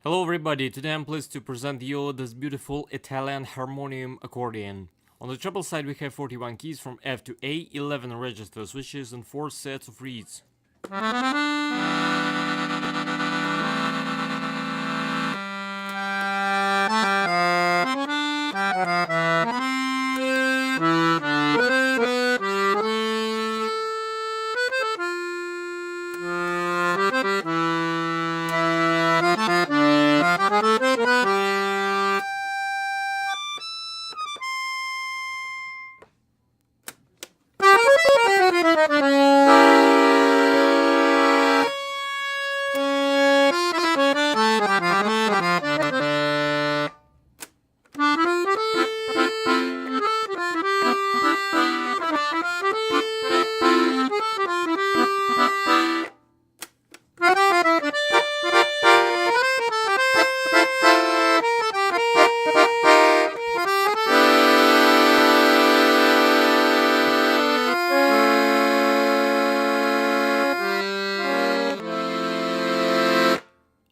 Hello everybody, today I'm pleased to present you this beautiful Italian Harmonium accordion. On the treble side we have 41 keys from F to A, 11 register switches and 4 sets of reeds.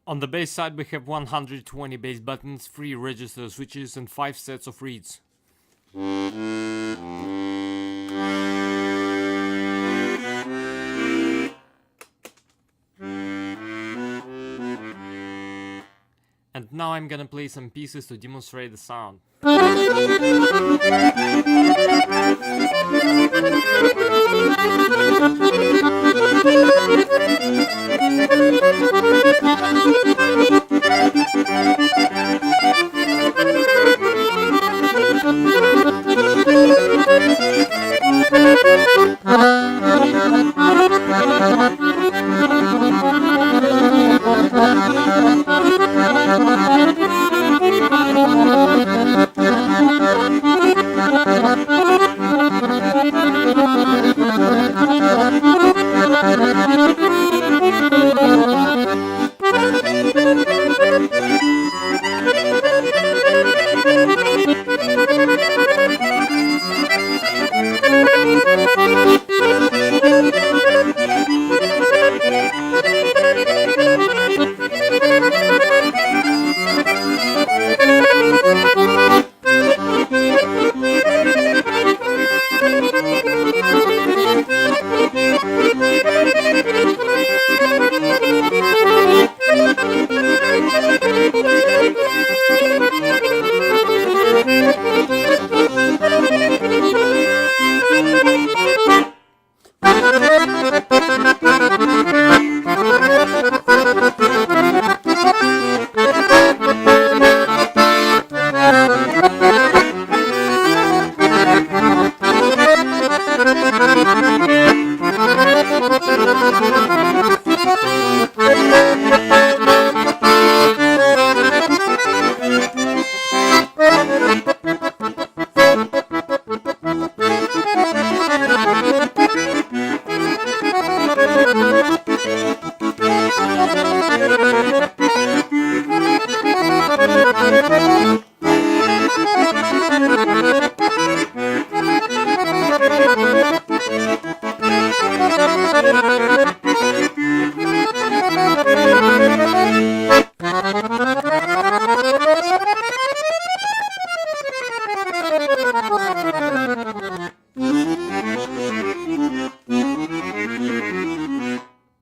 On the bass side we have 120 bass buttons, 3 register switches and 5 sets of reeds. And now I'm gonna play some pieces to demonstrate the sound.